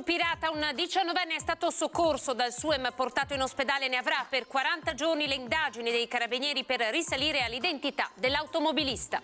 pirata, un 19enne è stato soccorso dal SUEM, portato in ospedale. Ne avrà per 40 giorni le indagini dei carabinieri per risalire all'identità dell'automobilista.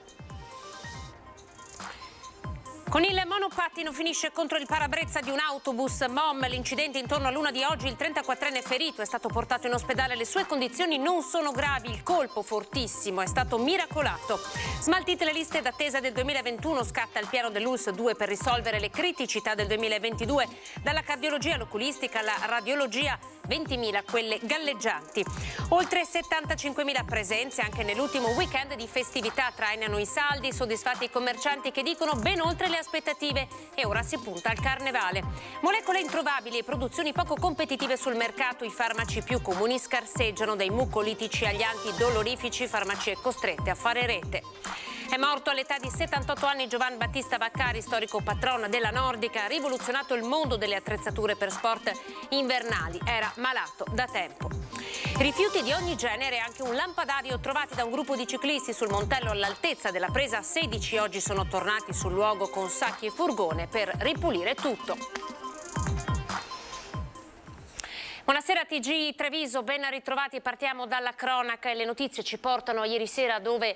Con il monopattino finisce contro il parabrezza di un autobus. Mom, l'incidente intorno all'1 di oggi, il 34enne ferito è stato portato in ospedale. Le sue condizioni non sono gravi, il colpo fortissimo è stato miracolato. Smaltite le liste d'attesa del 2021, scatta il piano dell'ULSS 2 per risolvere le criticità del 2022, dalla cardiologia all'oculistica alla radiologia, 20.000 quelle galleggianti. Oltre 75.000 presenze anche nell'ultimo weekend di festività, trainano i saldi, soddisfatti i commercianti che dicono ben oltre le aspettative, e ora si punta al carnevale. Molecole introvabili e produzioni poco competitive sul mercato, i farmaci più comuni scarseggiano, dai mucolitici agli antidolorifici, farmacie costrette a fare rete. È morto all'età di 78 anni Giovan Battista Vaccari, storico patrono della Nordica, ha rivoluzionato il mondo delle attrezzature per sport invernali, era malato da tempo. Rifiuti di ogni genere, anche un lampadario trovati da un gruppo di ciclisti sul Montello all'altezza della presa 16, oggi sono tornati sul luogo con sacchi e furgone per ripulire tutto. Buonasera TG Treviso, ben ritrovati. Partiamo dalla cronaca e le notizie ci portano a ieri sera, dove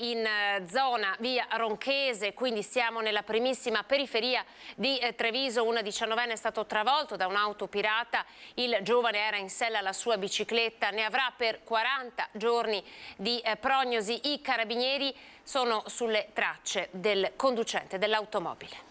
in zona via Ronchese, quindi siamo nella primissima periferia di Treviso, un 19enne è stato travolto da un'auto pirata. Il giovane era in sella alla sua bicicletta, ne avrà per 40 giorni di prognosi. I carabinieri sono sulle tracce del conducente dell'automobile.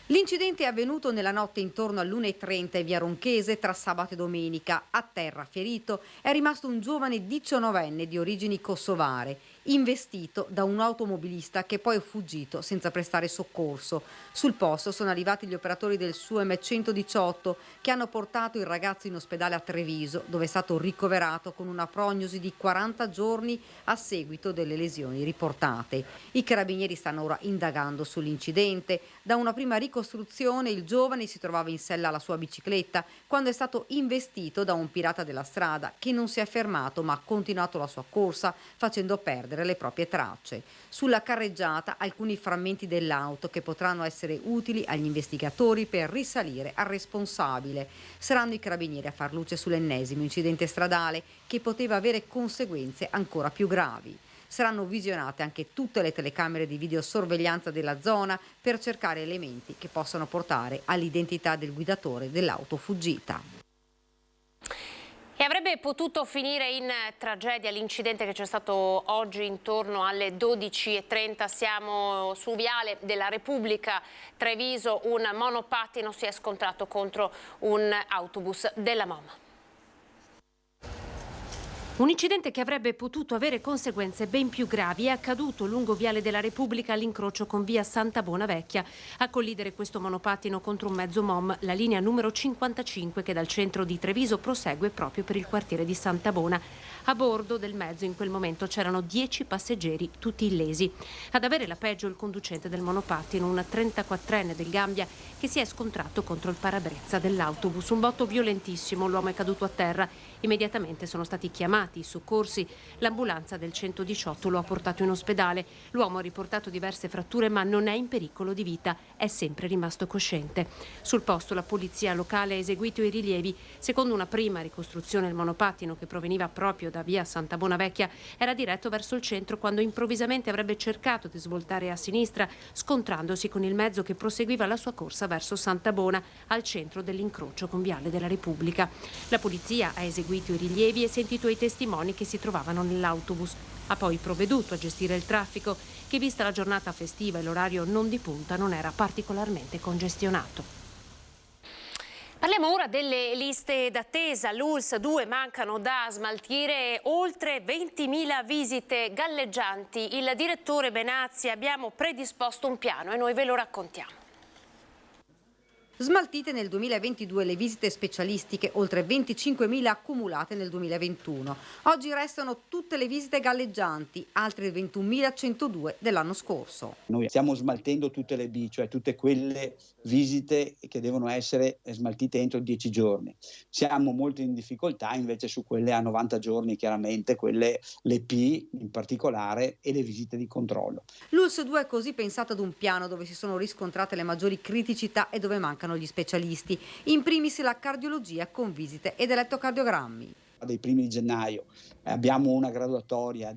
L'incidente è avvenuto nella notte intorno all'1:30 in via Ronchese tra sabato e domenica. A terra, ferito, è rimasto un giovane 19enne di origini kosovare, investito da un automobilista che poi è fuggito senza prestare soccorso. Sul posto sono arrivati gli operatori del SUEM 118 che hanno portato il ragazzo in ospedale a Treviso, dove è stato ricoverato con una prognosi di 40 giorni a seguito delle lesioni riportate. I carabinieri stanno ora indagando sull'incidente. Da una prima ricostruzione il giovane si trovava in sella alla sua bicicletta quando è stato investito da un pirata della strada che non si è fermato ma ha continuato la sua corsa facendo perdere le proprie tracce. Sulla carreggiata alcuni frammenti dell'auto che potranno essere utili agli investigatori per risalire al responsabile. Saranno i carabinieri a far luce sull'ennesimo incidente stradale che poteva avere conseguenze ancora più gravi. Saranno visionate anche tutte le telecamere di videosorveglianza della zona per cercare elementi che possano portare all'identità del guidatore dell'auto fuggita. E avrebbe potuto finire in tragedia l'incidente che c'è stato oggi intorno alle 12:30. Siamo su Viale della Repubblica, Treviso. Un monopattino si è scontrato contro un autobus della MOM. Un incidente che avrebbe potuto avere conseguenze ben più gravi è accaduto lungo Viale della Repubblica all'incrocio con via Santa Bonavecchia. A collidere questo monopattino contro un mezzo MOM, la linea numero 55 che dal centro di Treviso prosegue proprio per il quartiere di Santa Bona. A bordo del mezzo in quel momento c'erano 10 passeggeri, tutti illesi. Ad avere la peggio il conducente del monopattino, un 34enne del Gambia che si è scontrato contro il parabrezza dell'autobus. Un botto violentissimo, l'uomo è caduto a terra. Immediatamente sono stati chiamati i soccorsi. L'ambulanza del 118 lo ha portato in ospedale. L'uomo ha riportato diverse fratture ma non è in pericolo di vita, è sempre rimasto cosciente. Sul posto la polizia locale ha eseguito i rilievi. Secondo una prima ricostruzione, il monopattino, che proveniva proprio da via Santa Bonavecchia, era diretto verso il centro quando improvvisamente avrebbe cercato di svoltare a sinistra, scontrandosi con il mezzo che proseguiva la sua corsa verso Santa Bona, al centro dell'incrocio con Viale della Repubblica. La polizia ha eseguito i rilievi e sentito i testimoni che si trovavano nell'autobus. Ha poi provveduto a gestire il traffico che, vista la giornata festiva e l'orario non di punta, non era particolarmente congestionato. Parliamo ora delle liste d'attesa. L'ULSS 2 mancano da smaltire oltre 20.000 visite galleggianti. Il direttore Benazzi: abbiamo predisposto un piano e noi ve lo raccontiamo. Smaltite nel 2022 le visite specialistiche, oltre 25.000 accumulate nel 2021. Oggi restano tutte le visite galleggianti, altre 21.102 dell'anno scorso. Noi stiamo smaltendo tutte le B, cioè tutte quelle visite che devono essere smaltite entro 10 giorni. Siamo molto in difficoltà invece su quelle a 90 giorni, chiaramente, quelle le P in particolare e le visite di controllo. L'ULSS 2 è così pensato ad un piano dove si sono riscontrate le maggiori criticità e dove mancano gli specialisti, in primis la cardiologia con visite ed elettrocardiogrammi. Dei primi di gennaio abbiamo una graduatoria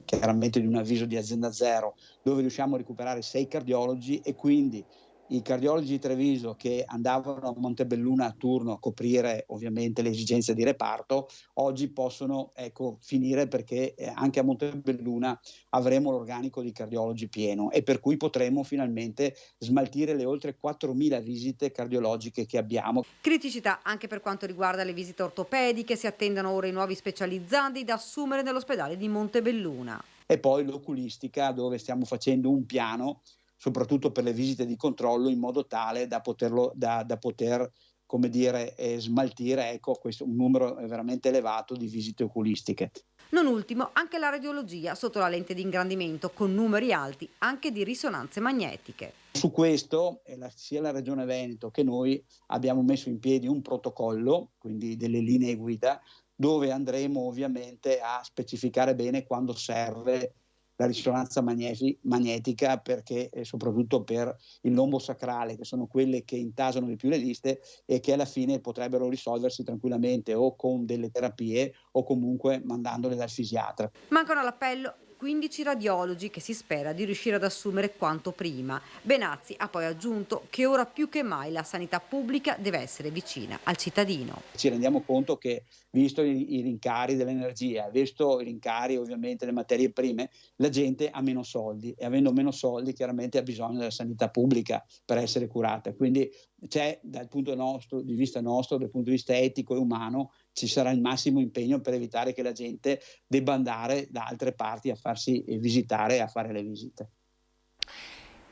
chiaramente di un avviso di azienda zero, dove riusciamo a recuperare 6 cardiologi e quindi i cardiologi di Treviso che andavano a Montebelluna a turno a coprire ovviamente le esigenze di reparto, oggi possono finire perché anche a Montebelluna avremo l'organico di cardiologi pieno e per cui potremo finalmente smaltire le oltre 4.000 visite cardiologiche che abbiamo. Criticità anche per quanto riguarda le visite ortopediche, si attendono ora i nuovi specializzandi da assumere nell'ospedale di Montebelluna. E poi l'oculistica, dove stiamo facendo un piano soprattutto per le visite di controllo, in modo tale da poter come dire, smaltire un numero veramente elevato di visite oculistiche. Non ultimo, anche la radiologia sotto la lente di ingrandimento, con numeri alti anche di risonanze magnetiche. Su questo sia la Regione Veneto che noi abbiamo messo in piedi un protocollo, quindi delle linee guida, dove andremo ovviamente a specificare bene quando serve la risonanza magnetica, perché soprattutto per il lombo sacrale, che sono quelle che intasano di più le liste e che alla fine potrebbero risolversi tranquillamente o con delle terapie o comunque mandandole dal fisiatra. Mancano all'appello 15 radiologi che si spera di riuscire ad assumere quanto prima. Benazzi ha poi aggiunto che ora più che mai la sanità pubblica deve essere vicina al cittadino. Ci rendiamo conto che, visto i rincari dell'energia, visto i rincari ovviamente delle materie prime, la gente ha meno soldi e avendo meno soldi chiaramente ha bisogno della sanità pubblica per essere curata. Quindi c'è dal punto di vista nostro, dal punto di vista etico e umano, ci sarà il massimo impegno per evitare che la gente debba andare da altre parti a farsi visitare e a fare le visite.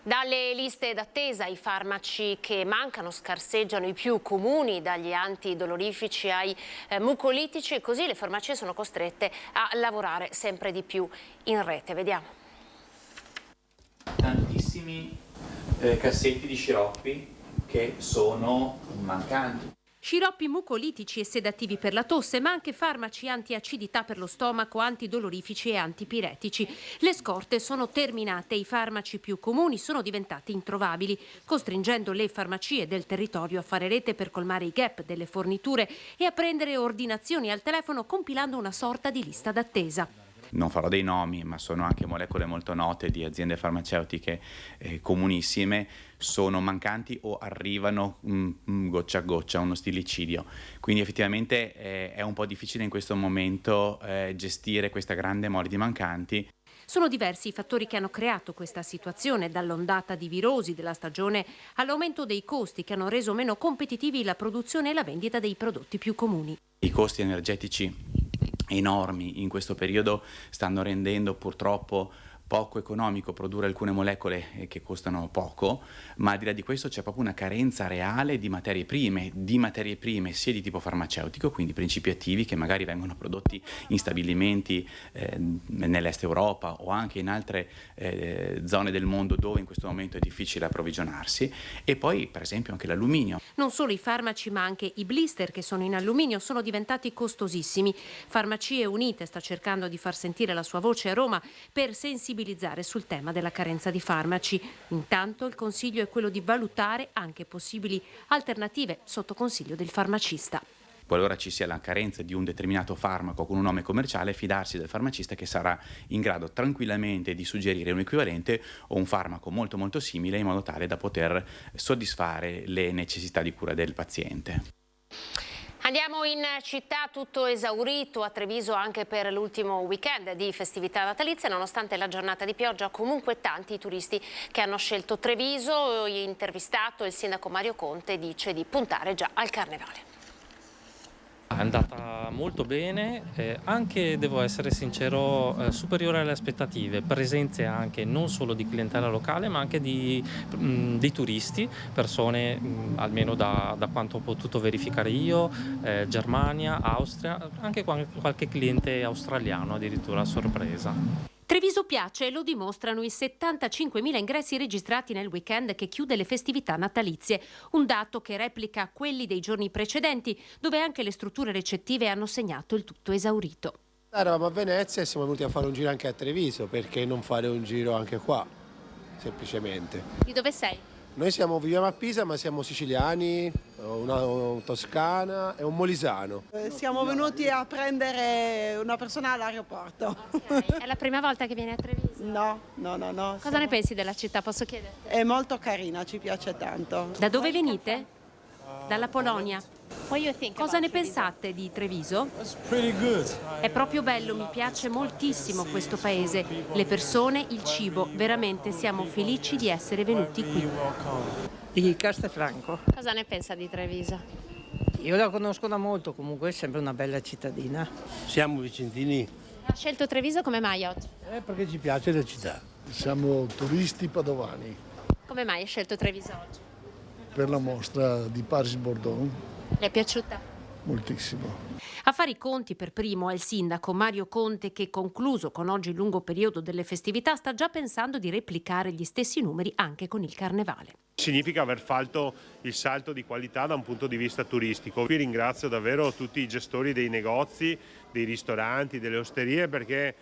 Dalle liste d'attesa i farmaci che mancano scarseggiano i più comuni, dagli antidolorifici ai mucolitici, e così le farmacie sono costrette a lavorare sempre di più in rete. Vediamo. Tantissimi cassetti di sciroppi che sono mancanti. Sciroppi mucolitici e sedativi per la tosse, ma anche farmaci antiacidità per lo stomaco, antidolorifici e antipiretici. Le scorte sono terminate e i farmaci più comuni sono diventati introvabili, costringendo le farmacie del territorio a fare rete per colmare i gap delle forniture e a prendere ordinazioni al telefono compilando una sorta di lista d'attesa. Non farò dei nomi, ma sono anche molecole molto note di aziende farmaceutiche comunissime, sono mancanti o arrivano goccia a goccia, uno stilicidio. Quindi effettivamente è un po' difficile in questo momento gestire questa grande mole di mancanti. Sono diversi i fattori che hanno creato questa situazione, dall'ondata di virosi della stagione all'aumento dei costi che hanno reso meno competitivi la produzione e la vendita dei prodotti più comuni. I costi energetici enormi in questo periodo stanno rendendo purtroppo poco economico produrre alcune molecole che costano poco, ma al di là di questo c'è proprio una carenza reale di materie prime sia di tipo farmaceutico, quindi principi attivi che magari vengono prodotti in stabilimenti nell'est Europa o anche in altre zone del mondo dove in questo momento è difficile approvvigionarsi, e poi per esempio anche l'alluminio. Non solo i farmaci ma anche i blister che sono in alluminio sono diventati costosissimi. Farmacie Unite sta cercando di far sentire la sua voce a Roma per sensibilizzare sul tema della carenza di farmaci. Intanto il consiglio è quello di valutare anche possibili alternative sotto consiglio del farmacista. Qualora ci sia la carenza di un determinato farmaco con un nome commerciale, fidarsi del farmacista che sarà in grado tranquillamente di suggerire un equivalente o un farmaco molto molto simile in modo tale da poter soddisfare le necessità di cura del paziente. Andiamo in città, tutto esaurito a Treviso anche per l'ultimo weekend di festività natalizie. Nonostante la giornata di pioggia, comunque tanti i turisti che hanno scelto Treviso. Intervistato il sindaco Mario Conte dice di puntare già al carnevale. È andata molto bene, anche, devo essere sincero, superiore alle aspettative, presenze anche non solo di clientela locale ma anche di turisti, persone almeno da quanto ho potuto verificare io, Germania, Austria, anche qualche cliente australiano addirittura a sorpresa. Treviso piace e lo dimostrano i 75.000 ingressi registrati nel weekend che chiude le festività natalizie, un dato che replica quelli dei giorni precedenti, dove anche le strutture recettive hanno segnato il tutto esaurito. Eravamo a Venezia e siamo venuti a fare un giro anche a Treviso, perché non fare un giro anche qua, semplicemente. Di dove sei? Noi viviamo a Pisa, ma siamo siciliani, una toscana e un molisano. Siamo venuti a prendere una persona all'aeroporto. Okay. È la prima volta che vieni a Treviso? No. Cosa ne pensi della città, posso chiedere? È molto carina, ci piace tanto. Da dove venite? Dalla Polonia. Cosa ne pensate di Treviso? È proprio bello, mi piace moltissimo questo paese. Le persone, il cibo, veramente siamo felici di essere venuti qui. Di Castelfranco. Cosa ne pensa di Treviso? Io la conosco da molto, comunque è sempre una bella cittadina. Siamo vicentini. Ha scelto Treviso come mai oggi? Perché ci piace la città. Siamo turisti padovani Come mai hai scelto Treviso oggi? per la mostra di Paris-Bordon, Le è piaciuta? moltissimo. A fare i conti per primo è il sindaco Mario Conte che, concluso con oggi il lungo periodo delle festività, sta già pensando di replicare gli stessi numeri anche con il carnevale. Significa aver fatto il salto di qualità da un punto di vista turistico. Qui ringrazio davvero tutti i gestori dei negozi, dei ristoranti, delle osterie, perché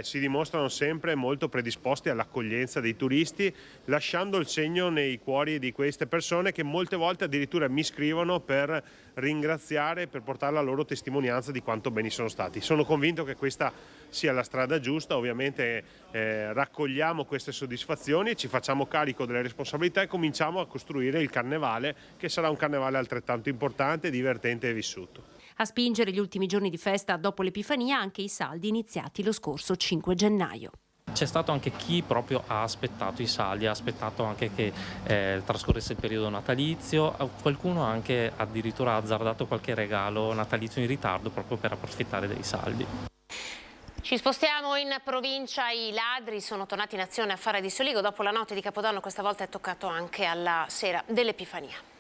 si dimostrano sempre molto predisposti all'accoglienza dei turisti, lasciando il segno nei cuori di queste persone che molte volte addirittura mi scrivono per ringraziare, per portare la loro testimonianza di quanto beni sono stati. Sono convinto che questa sia la strada giusta, ovviamente raccogliamo queste soddisfazioni, ci facciamo carico delle responsabilità e cominciamo a costruire il carnevale, che sarà un carnevale altrettanto importante, divertente e vissuto. A spingere gli ultimi giorni di festa dopo l'Epifania anche i saldi iniziati lo scorso 5 gennaio. C'è stato anche chi proprio ha aspettato i saldi, ha aspettato anche che trascorresse il periodo natalizio, qualcuno ha anche addirittura azzardato qualche regalo natalizio in ritardo proprio per approfittare dei saldi. Ci spostiamo in provincia, i ladri sono tornati in azione a Farra di Soligo, dopo la notte di Capodanno questa volta è toccato anche alla sera dell'Epifania.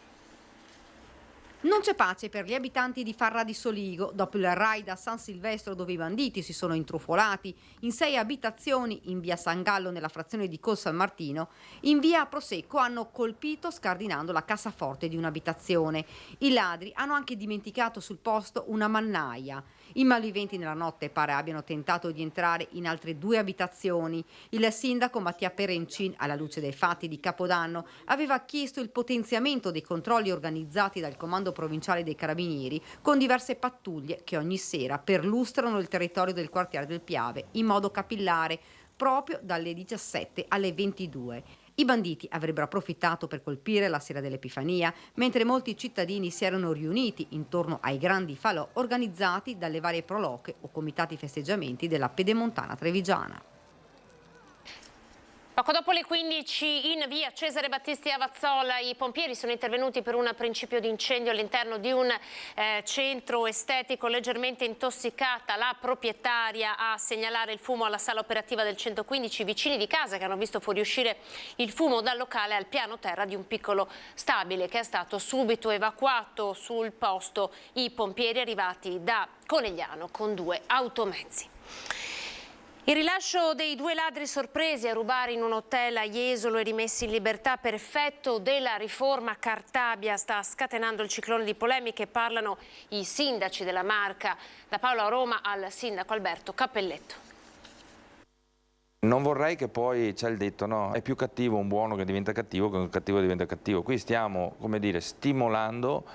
Non c'è pace per gli abitanti di Farra di Soligo dopo il raid a San Silvestro, dove i banditi si sono intrufolati in 6 abitazioni in via San Gallo nella frazione di Col San Martino. In via Prosecco hanno colpito scardinando la cassaforte di un'abitazione. I ladri hanno anche dimenticato sul posto una mannaia. I malviventi nella notte pare abbiano tentato di entrare in altre 2 abitazioni. Il sindaco Mattia Perencin, alla luce dei fatti di Capodanno, aveva chiesto il potenziamento dei controlli organizzati dal comando provinciale dei Carabinieri con diverse pattuglie che ogni sera perlustrano il territorio del quartiere del Piave in modo capillare proprio dalle 17 alle 22. I banditi avrebbero approfittato per colpire la sera dell'Epifania, mentre molti cittadini si erano riuniti intorno ai grandi falò organizzati dalle varie proloche o comitati festeggiamenti della Pedemontana Trevigiana. Poco dopo le 15 in via Cesare Battisti a Vazzola i pompieri sono intervenuti per un principio di incendio all'interno di un centro estetico leggermente intossicata. La proprietaria a segnalare il fumo alla sala operativa del 115, vicini di casa che hanno visto fuoriuscire il fumo dal locale al piano terra di un piccolo stabile che è stato subito evacuato. Sul posto i pompieri arrivati da Conegliano con 2 automezzi. Il rilascio dei 2 ladri sorpresi a rubare in un hotel a Jesolo e rimessi in libertà per effetto della riforma Cartabia sta scatenando il ciclone di polemiche. Parlano i sindaci della Marca. Da Paolo a Roma al sindaco Alberto Cappelletto. Non vorrei che poi c'è il detto, no, è più cattivo un buono che diventa cattivo che un cattivo diventa cattivo. Qui stiamo, come dire, stimolando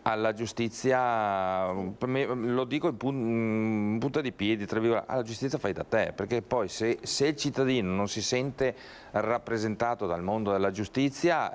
alla giustizia, lo dico in punta di piedi, tra virgolette, alla giustizia fai da te, perché poi se il cittadino non si sente rappresentato dal mondo della giustizia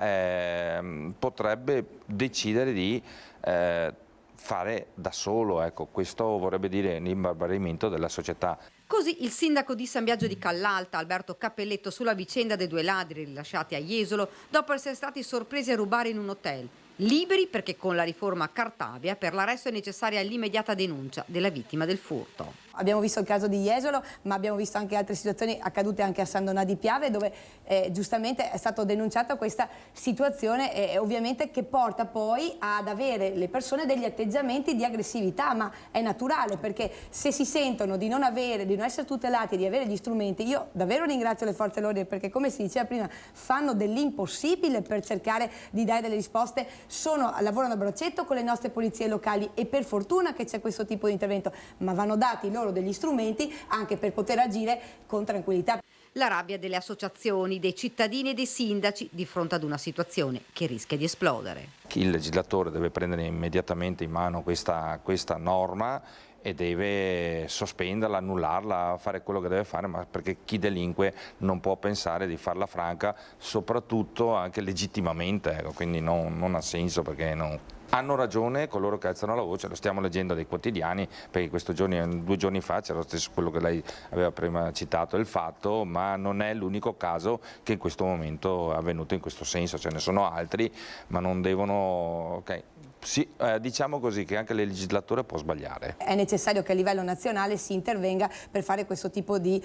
potrebbe decidere di fare da solo, ecco, questo vorrebbe dire l'imbarbarimento della società. Così il sindaco di San Biagio di Callalta, Alberto Cappelletto, sulla vicenda dei 2 ladri rilasciati a Jesolo dopo essere stati sorpresi a rubare in un hotel. Liberi perché con la riforma Cartabia per l'arresto è necessaria l'immediata denuncia della vittima del furto. Abbiamo visto il caso di Jesolo, ma abbiamo visto anche altre situazioni accadute anche a San Donà di Piave, dove giustamente è stata denunciata questa situazione ovviamente che porta poi ad avere le persone degli atteggiamenti di aggressività, ma è naturale, perché se si sentono di non essere tutelati, di avere gli strumenti, io davvero ringrazio le forze dell'ordine, perché come si diceva prima fanno dell'impossibile per cercare di dare delle risposte, lavorano a braccetto con le nostre polizie locali e per fortuna che c'è questo tipo di intervento, ma vanno dati loro degli strumenti anche per poter agire con tranquillità. La rabbia delle associazioni, dei cittadini e dei sindaci di fronte ad una situazione che rischia di esplodere. Il legislatore deve prendere immediatamente in mano questa norma e deve sospenderla, annullarla, fare quello che deve fare, ma perché chi delinque non può pensare di farla franca, soprattutto anche legittimamente, quindi non ha senso, perché hanno ragione coloro che alzano la voce, lo stiamo leggendo dai quotidiani, perché 2 giorni fa c'era lo stesso quello che lei aveva prima citato, il Fatto, ma non è l'unico caso che in questo momento è avvenuto in questo senso, ce ne sono altri, ma non devono... Sì, diciamo così che anche il legislatore può sbagliare. È necessario che a livello nazionale si intervenga per fare questo tipo di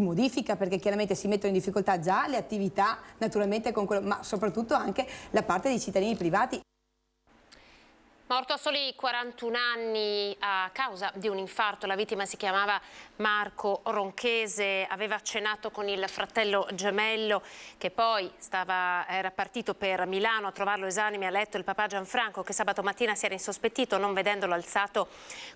modifica, perché chiaramente si mettono in difficoltà già le attività, naturalmente con quello, ma soprattutto anche la parte dei cittadini privati. Morto a soli 41 anni a causa di un infarto, la vittima si chiamava Marco Ronchese, aveva cenato con il fratello gemello che poi era partito per Milano a trovarlo esanime a letto il papà Gianfranco, che sabato mattina si era insospettito non vedendolo alzato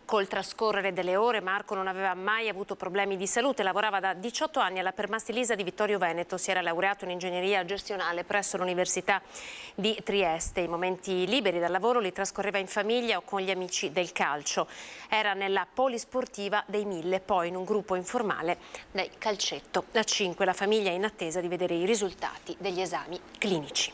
col trascorrere delle ore. Marco non aveva mai avuto problemi di salute, lavorava da 18 anni alla Permastilisa di Vittorio Veneto, si era laureato in ingegneria gestionale presso l'Università di Trieste. I momenti liberi dal lavoro li trascorreva in famiglia o con gli amici del calcio. Era nella polisportiva dei 1000, poi in un gruppo informale del calcetto. Da 5 la famiglia è in attesa di vedere i risultati degli esami clinici.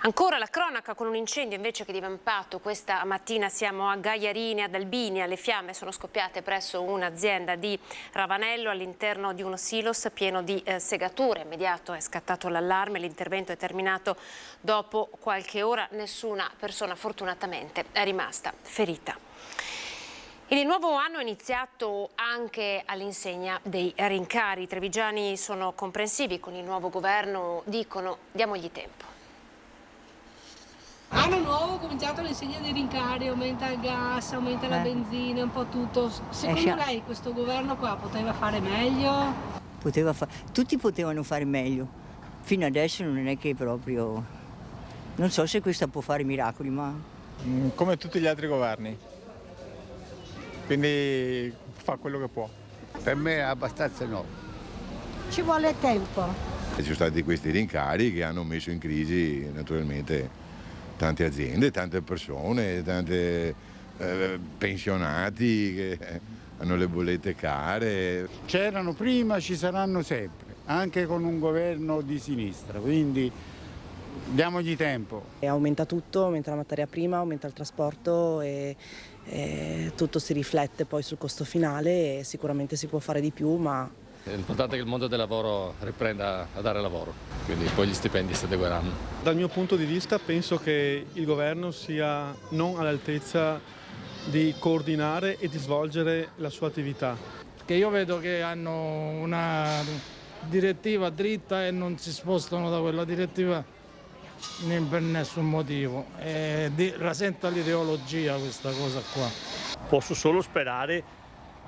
Ancora la cronaca con un incendio invece che divampato questa mattina. Siamo a Gaiarini, ad Albinia. Le fiamme sono scoppiate presso un'azienda di Ravanello all'interno di uno silos pieno di segature. Immediato è scattato l'allarme, l'intervento è terminato dopo qualche ora. Nessuna persona fortunatamente è rimasta ferita. Il nuovo anno è iniziato anche all'insegna dei rincari. I trevigiani sono comprensivi con il nuovo governo, dicono diamogli tempo. Anno nuovo, cominciato l'insegna dei rincari, aumenta il gas, aumenta la benzina, un po' tutto. Secondo lei questo governo qua poteva fare meglio? Tutti potevano fare meglio. Fino adesso non è che proprio... Non so se questa può fare miracoli, ma... Come tutti gli altri governi. Quindi fa quello che può. Per me è abbastanza no. Ci vuole tempo. Ci sono stati questi rincari che hanno messo in crisi naturalmente tante aziende, tante persone, tanti pensionati che hanno le bollette care. C'erano prima, ci saranno sempre, anche con un governo di sinistra, quindi diamogli tempo. Aumenta tutto, aumenta la materia prima, aumenta il trasporto e tutto si riflette poi sul costo finale e sicuramente si può fare di più, ma... L'importante è che il mondo del lavoro riprenda a dare lavoro, quindi poi gli stipendi si adegueranno. Dal mio punto di vista penso che il governo sia non all'altezza di coordinare e di svolgere la sua attività. Che io vedo che hanno una direttiva dritta e non si spostano da quella direttiva per nessun motivo. Rasenta l'ideologia questa cosa qua. Posso solo sperare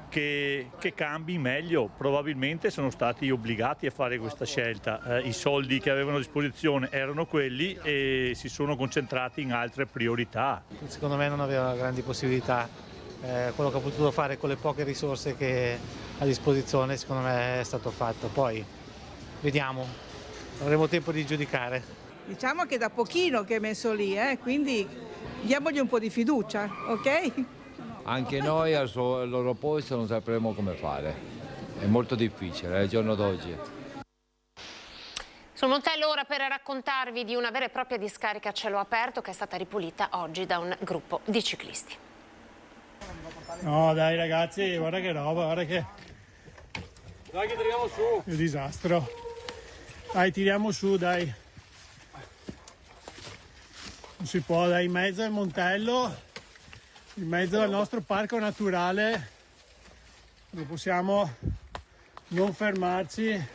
che cambi meglio. Probabilmente sono stati obbligati a fare questa scelta. I soldi che avevano a disposizione erano quelli e si sono concentrati in altre priorità. Secondo me non aveva grandi possibilità. Quello che ha potuto fare con le poche risorse che ha a disposizione secondo me è stato fatto. Poi vediamo, avremo tempo di giudicare. Diciamo che da pochino che è messo lì, quindi diamogli un po' di fiducia, ok? Anche noi al loro posto non sapremo come fare, è molto difficile, il giorno d'oggi. Sul Montello ora per raccontarvi di una vera e propria discarica a cielo aperto che è stata ripulita oggi da un gruppo di ciclisti. No dai ragazzi, guarda che roba, guarda che... Dai che tiriamo su! Che disastro! Dai, tiriamo su, dai! non si può, da in mezzo al Montello, in mezzo al nostro parco naturale, non possiamo non fermarci a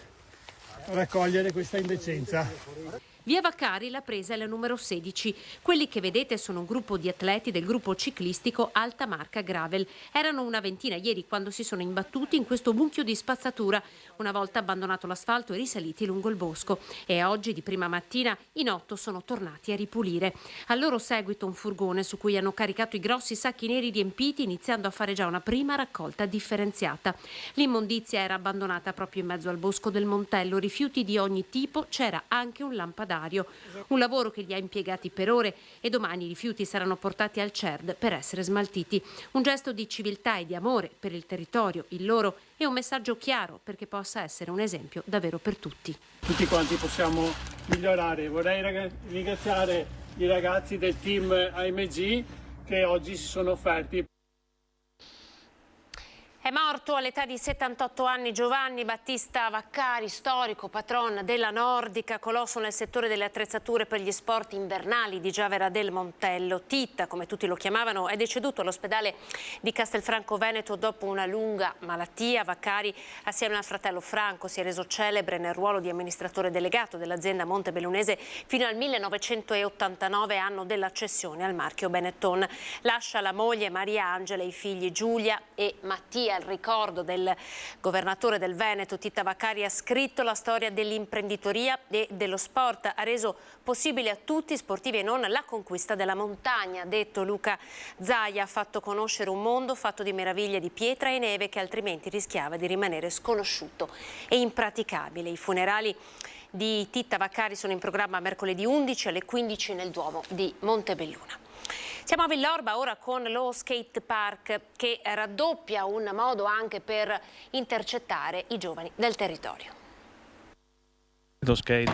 raccogliere questa indecenza. Via Vaccari la presa è la numero 16. Quelli che vedete sono un gruppo di atleti del gruppo ciclistico Alta Marca Gravel. Erano una ventina ieri quando si sono imbattuti in questo mucchio di spazzatura, una volta abbandonato l'asfalto e risaliti lungo il bosco. E oggi, di prima mattina, in 8 sono tornati a ripulire. Al loro seguito un furgone su cui hanno caricato i grossi sacchi neri riempiti, iniziando a fare già una prima raccolta differenziata. L'immondizia era abbandonata proprio in mezzo al bosco del Montello, rifiuti di ogni tipo, c'era anche un lampadario. Un lavoro che li ha impiegati per ore e domani i rifiuti saranno portati al CERD per essere smaltiti. Un gesto di civiltà e di amore per il territorio, il loro, e un messaggio chiaro perché possa essere un esempio davvero per tutti. Tutti quanti possiamo migliorare. Vorrei ringraziare i ragazzi del team AMG che oggi si sono offerti. È morto all'età di 78 anni Giovanni Battista Vaccari, storico patron della Nordica, colosso nel settore delle attrezzature per gli sport invernali di Giavera del Montello. Titta, come tutti lo chiamavano, è deceduto all'ospedale di Castelfranco Veneto dopo una lunga malattia. Vaccari, assieme al fratello Franco, si è reso celebre nel ruolo di amministratore delegato dell'azienda montebellunese fino al 1989, anno della cessione al marchio Benetton. Lascia la moglie Maria Angela e i figli Giulia e Mattia. Il ricordo del governatore del Veneto, Titta Vaccari, ha scritto la storia dell'imprenditoria e dello sport, ha reso possibile a tutti, sportivi e non, la conquista della montagna. Detto Luca Zaia, ha fatto conoscere un mondo fatto di meraviglie di pietra e neve che altrimenti rischiava di rimanere sconosciuto e impraticabile. I funerali di Titta Vaccari sono in programma mercoledì 11 alle 15 nel Duomo di Montebelluna. Siamo a Villorba ora con lo skate park che raddoppia un modo anche per intercettare i giovani del territorio. Lo skate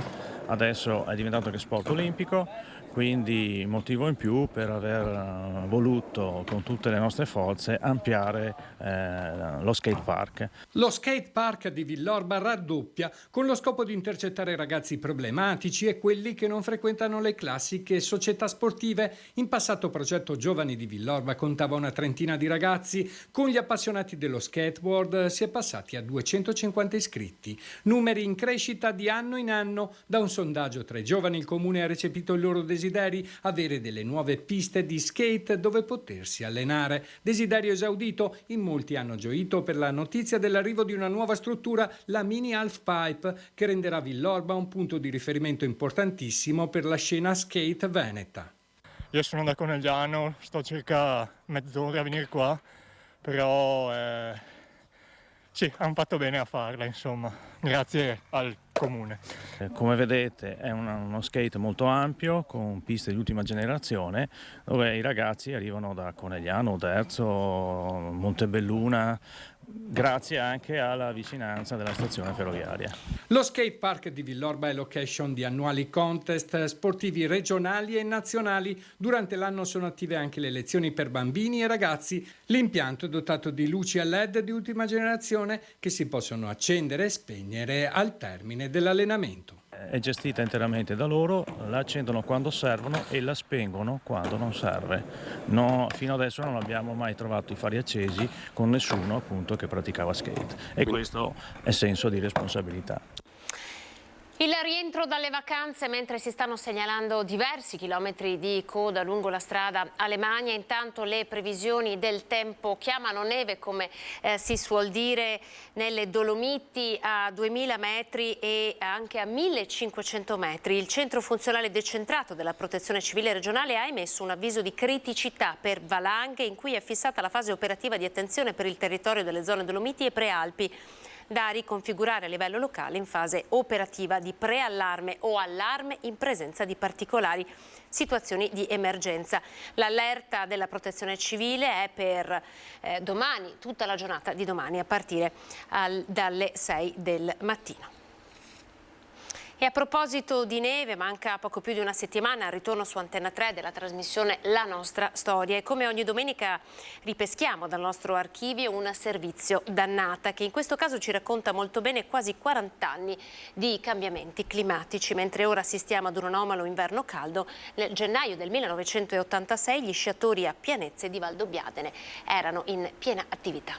adesso è diventato anche sport olimpico, quindi motivo in più per aver voluto con tutte le nostre forze ampliare lo skate park. Lo skate park di Villorba raddoppia con lo scopo di intercettare ragazzi problematici e quelli che non frequentano le classiche società sportive. In passato progetto Giovani di Villorba contava una trentina di ragazzi, con gli appassionati dello skateboard si è passati a 250 iscritti, numeri in crescita di anno in anno. Da un sondaggio tra i giovani il comune ha recepito il loro desiderio: avere delle nuove piste di skate dove potersi allenare. Desiderio esaudito, in molti hanno gioito per la notizia dell'arrivo di una nuova struttura, la mini half pipe, che renderà Villorba un punto di riferimento importantissimo per la scena skate veneta. Io sono da Conegliano, sto circa mezz'ora a venire qua, però sì, hanno fatto bene a farla, insomma, grazie al comune. Come vedete è uno skate molto ampio con piste di ultima generazione dove i ragazzi arrivano da Conegliano, Oderzo, Montebelluna, grazie anche alla vicinanza della stazione ferroviaria. Lo skate park di Villorba è location di annuali contest sportivi regionali e nazionali. Durante l'anno sono attive anche le lezioni per bambini e ragazzi. L'impianto è dotato di luci a LED di ultima generazione che si possono accendere e spegnere al termine dell'allenamento. È gestita interamente da loro, la accendono quando servono e la spengono quando non serve. No, fino adesso non abbiamo mai trovato i fari accesi con nessuno appunto che praticava skate e questo è senso di responsabilità. Il rientro dalle vacanze mentre si stanno segnalando diversi chilometri di coda lungo la strada Alemagna. Intanto le previsioni del tempo chiamano neve, come si suol dire, nelle Dolomiti a 2000 metri e anche a 1500 metri. Il centro funzionale decentrato della Protezione Civile regionale ha emesso un avviso di criticità per valanghe in cui è fissata la fase operativa di attenzione per il territorio delle zone Dolomiti e Prealpi, da riconfigurare a livello locale in fase operativa di preallarme o allarme in presenza di particolari situazioni di emergenza. L'allerta della Protezione Civile è per domani, tutta la giornata di domani a partire dalle 6 del mattino. E a proposito di neve, manca poco più di una settimana al ritorno su Antenna 3 della trasmissione La Nostra Storia e come ogni domenica ripeschiamo dal nostro archivio un servizio dannata che in questo caso ci racconta molto bene quasi 40 anni di cambiamenti climatici. Mentre ora assistiamo ad un anomalo inverno caldo, nel gennaio del 1986 gli sciatori a Pianezze di Valdobbiadene erano in piena attività.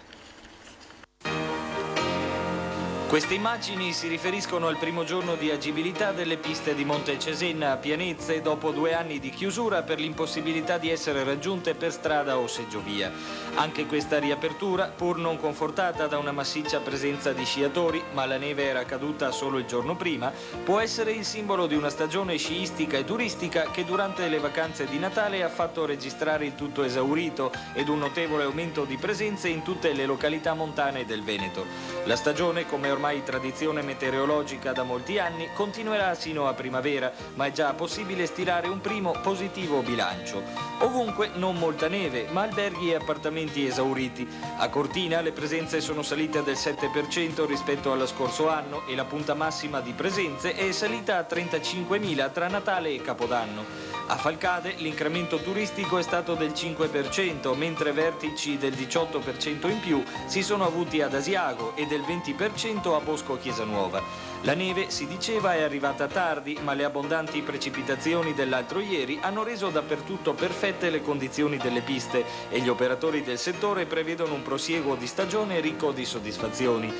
Queste immagini si riferiscono al primo giorno di agibilità delle piste di Monte Cesenna a Pianezze dopo 2 anni di chiusura per l'impossibilità di essere raggiunte per strada o seggiovia. Anche questa riapertura, pur non confortata da una massiccia presenza di sciatori, ma la neve era caduta solo il giorno prima, può essere il simbolo di una stagione sciistica e turistica che durante le vacanze di Natale ha fatto registrare il tutto esaurito ed un notevole aumento di presenze in tutte le località montane del Veneto. La stagione, come ormai tradizione meteorologica da molti anni, continuerà sino a primavera, ma è già possibile stilare un primo positivo bilancio. Ovunque non molta neve, ma alberghi e appartamenti esauriti. A Cortina le presenze sono salite del 7% rispetto allo scorso anno e la punta massima di presenze è salita a 35.000 tra Natale e Capodanno. A Falcade l'incremento turistico è stato del 5%, mentre vertici del 18% in più si sono avuti ad Asiago e del 20% a Bosco Chiesanuova. La neve, si diceva, è arrivata tardi, ma le abbondanti precipitazioni dell'altro ieri hanno reso dappertutto perfette le condizioni delle piste e gli operatori del settore prevedono un prosieguo di stagione ricco di soddisfazioni.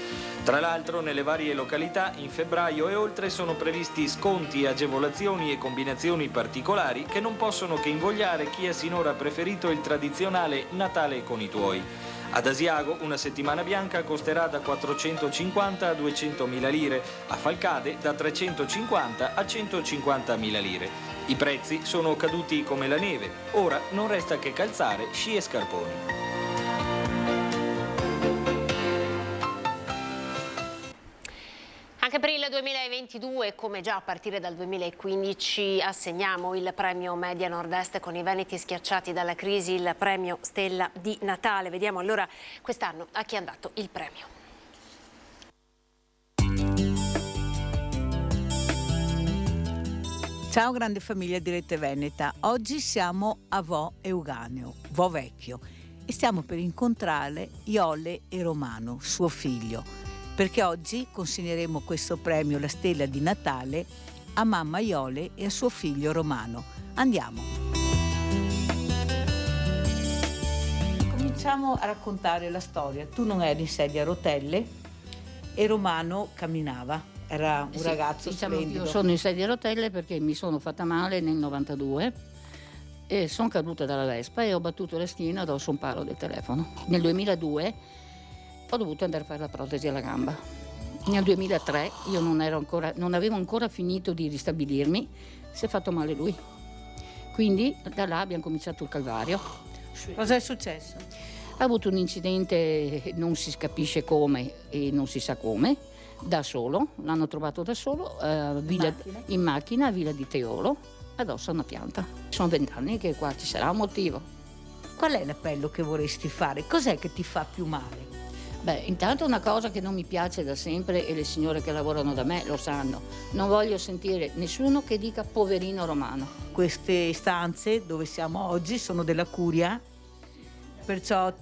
Tra l'altro, nelle varie località, in febbraio e oltre sono previsti sconti, agevolazioni e combinazioni particolari che non possono che invogliare chi ha sinora preferito il tradizionale Natale con i tuoi. Ad Asiago una settimana bianca costerà da 450 a 200.000 lire, a Falcade da 350 a 150.000 lire. I prezzi sono caduti come la neve, ora non resta che calzare sci e scarponi. Anche per il 2022, come già a partire dal 2015, assegniamo il premio Media Nord-Est con i Veneti schiacciati dalla crisi, il premio Stella di Natale. Vediamo allora quest'anno a chi è andato il premio. Ciao grande famiglia di Rete Veneta, oggi siamo a Vo Euganeo, Vo Vecchio, e stiamo per incontrare Iole e Romano, suo figlio, perché oggi consegneremo questo premio, la Stella di Natale, a mamma Iole e a suo figlio Romano. Andiamo! Cominciamo a raccontare la storia. Tu non eri in sedia a rotelle e Romano camminava, era un ragazzo splendido. Io sono in sedia a rotelle perché mi sono fatta male nel 92 e sono caduta dalla Vespa e ho battuto la schiena addosso un palo del telefono. Nel 2002 ho dovuto andare a fare la protesi alla gamba. Nel 2003 io non avevo ancora finito di ristabilirmi, si è fatto male lui. Quindi da là abbiamo cominciato il calvario. Cosa è successo? Ha avuto un incidente, non si capisce come e non si sa come, da solo, l'hanno trovato da solo, in macchina a Villa di Teolo, addosso a una pianta. Sono 20 anni che qua ci sarà un motivo. Qual è l'appello che vorresti fare? Cos'è che ti fa più male? Beh, intanto una cosa che non mi piace da sempre e le signore che lavorano da me lo sanno. Non voglio sentire nessuno che dica poverino Romano. Queste stanze dove siamo oggi sono della curia, perciò...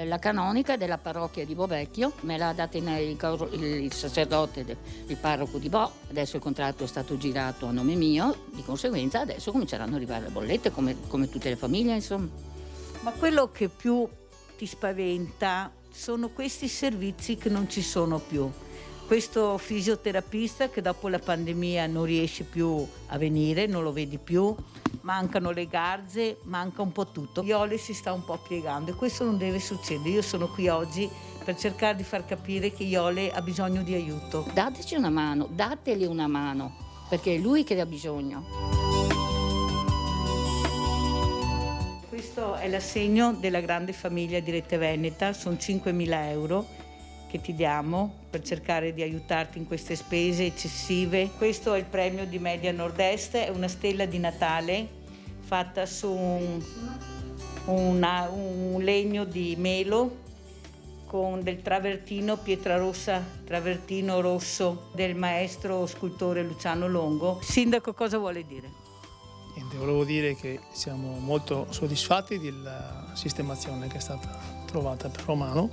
La canonica della parrocchia di Vo Vecchio me l'ha data il sacerdote, il parroco di Vo. Adesso il contratto è stato girato a nome mio, di conseguenza adesso cominceranno ad arrivare le bollette come tutte le famiglie, insomma. Ma quello che più ti spaventa sono questi servizi che non ci sono più. Questo fisioterapista che dopo la pandemia non riesce più a venire, non lo vedi più, mancano le garze, manca un po' tutto. Iole si sta un po' piegando e questo non deve succedere. Io sono qui oggi per cercare di far capire che Iole ha bisogno di aiuto. Dateci una mano, dateli una mano, perché è lui che ha bisogno. Questo è l'assegno della grande famiglia di Rete Veneta, sono 5.000 euro che ti diamo per cercare di aiutarti in queste spese eccessive. Questo è il premio di Media Nord-Est, è una stella di Natale fatta su un legno di melo con del travertino Pietrarossa, travertino rosso del maestro scultore Luciano Longo. Sindaco, cosa vuole dire? Niente, volevo dire che siamo molto soddisfatti della sistemazione che è stata trovata per Romano,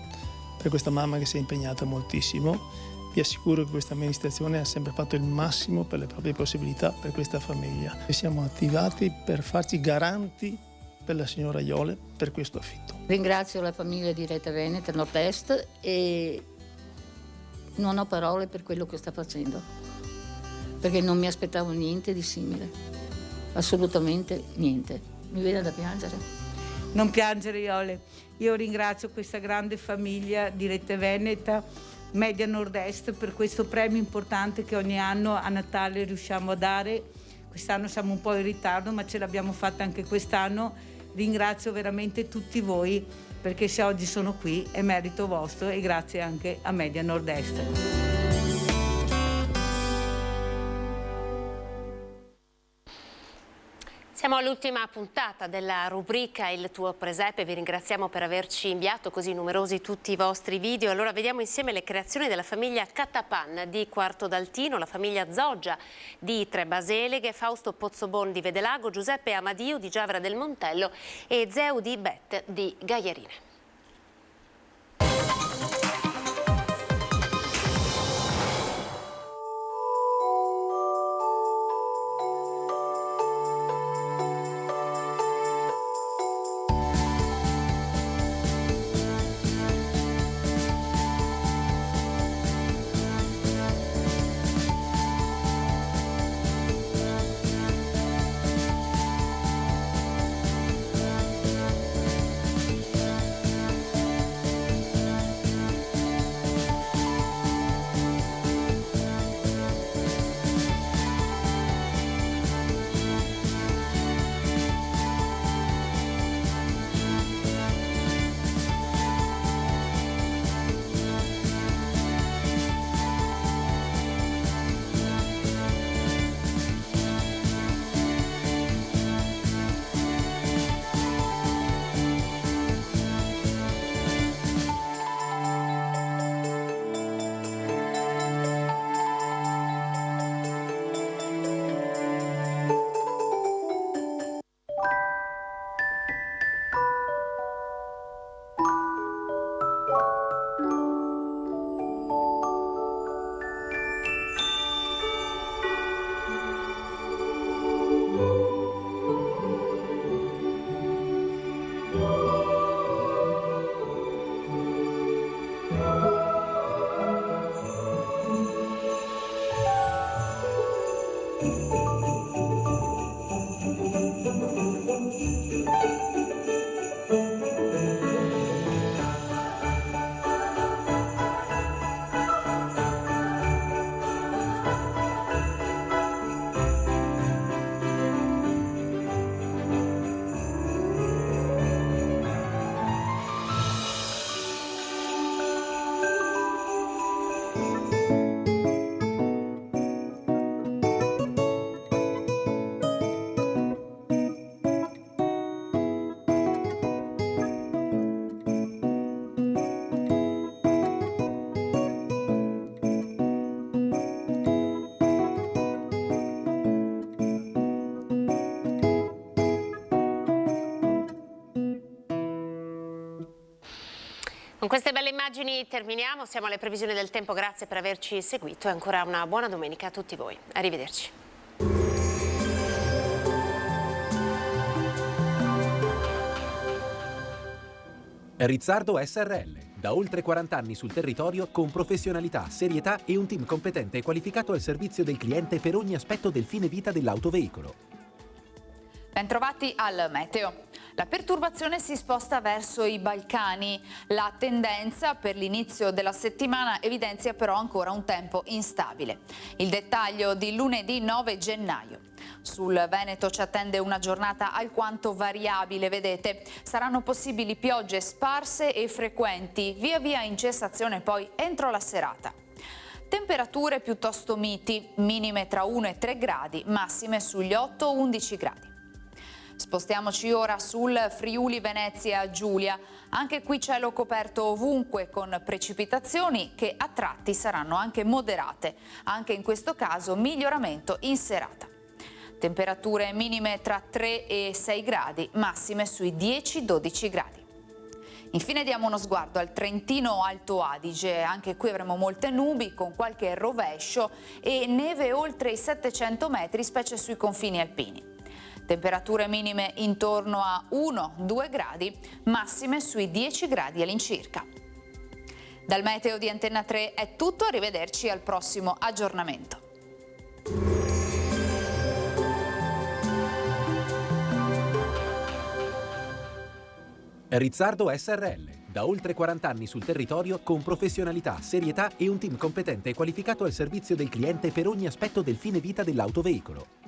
per questa mamma che si è impegnata moltissimo. Vi assicuro che questa amministrazione ha sempre fatto il massimo per le proprie possibilità per questa famiglia e siamo attivati per farci garanti per la signora Iole per questo affitto. Ringrazio la famiglia di Rete Veneta Nord-Est e non ho parole per quello che sta facendo, perché non mi aspettavo niente di simile, assolutamente niente. Mi viene da piangere. Non piangere, Iole. Io ringrazio questa grande famiglia di Rete Veneta Media Nord-Est per questo premio importante che ogni anno a Natale riusciamo a dare. Quest'anno siamo un po' in ritardo, ma ce l'abbiamo fatta anche quest'anno. Ringrazio veramente tutti voi, perché se oggi sono qui è merito vostro e grazie anche a Media Nord-Est. Siamo all'ultima puntata della rubrica Il tuo presepe, vi ringraziamo per averci inviato così numerosi tutti i vostri video. Allora vediamo insieme le creazioni della famiglia Catapan di Quarto d'Altino, la famiglia Zoggia di Trebaseleghe, Fausto Pozzobon di Vedelago, Giuseppe Amadio di Giavra del Montello e Zeu di Bet di Gagliarine. Con queste belle immagini terminiamo, siamo alle previsioni del tempo, grazie per averci seguito e ancora una buona domenica a tutti voi. Arrivederci. Rizzardo SRL, da oltre 40 anni sul territorio con professionalità, serietà e un team competente e qualificato al servizio del cliente per ogni aspetto del fine vita dell'autoveicolo. Bentrovati al meteo. La perturbazione si sposta verso i Balcani. La tendenza per l'inizio della settimana evidenzia però ancora un tempo instabile. Il dettaglio di lunedì 9 gennaio. Sul Veneto ci attende una giornata alquanto variabile, vedete. Saranno possibili piogge sparse e frequenti, via via in cessazione poi entro la serata. Temperature piuttosto miti, minime tra 1 e 3 gradi, massime sugli 8-11 gradi. Spostiamoci ora sul Friuli Venezia Giulia. Anche qui cielo coperto ovunque con precipitazioni che a tratti saranno anche moderate. Anche in questo caso miglioramento in serata. Temperature minime tra 3 e 6 gradi, massime sui 10-12 gradi. Infine diamo uno sguardo al Trentino Alto Adige, anche qui avremo molte nubi con qualche rovescio e neve oltre i 700 metri, specie sui confini alpini. Temperature minime intorno a 1-2 gradi, massime sui 10 gradi all'incirca. Dal meteo di Antenna 3 è tutto, arrivederci al prossimo aggiornamento. Rizzardo SRL, da oltre 40 anni sul territorio con professionalità, serietà e un team competente e qualificato al servizio del cliente per ogni aspetto del fine vita dell'autoveicolo.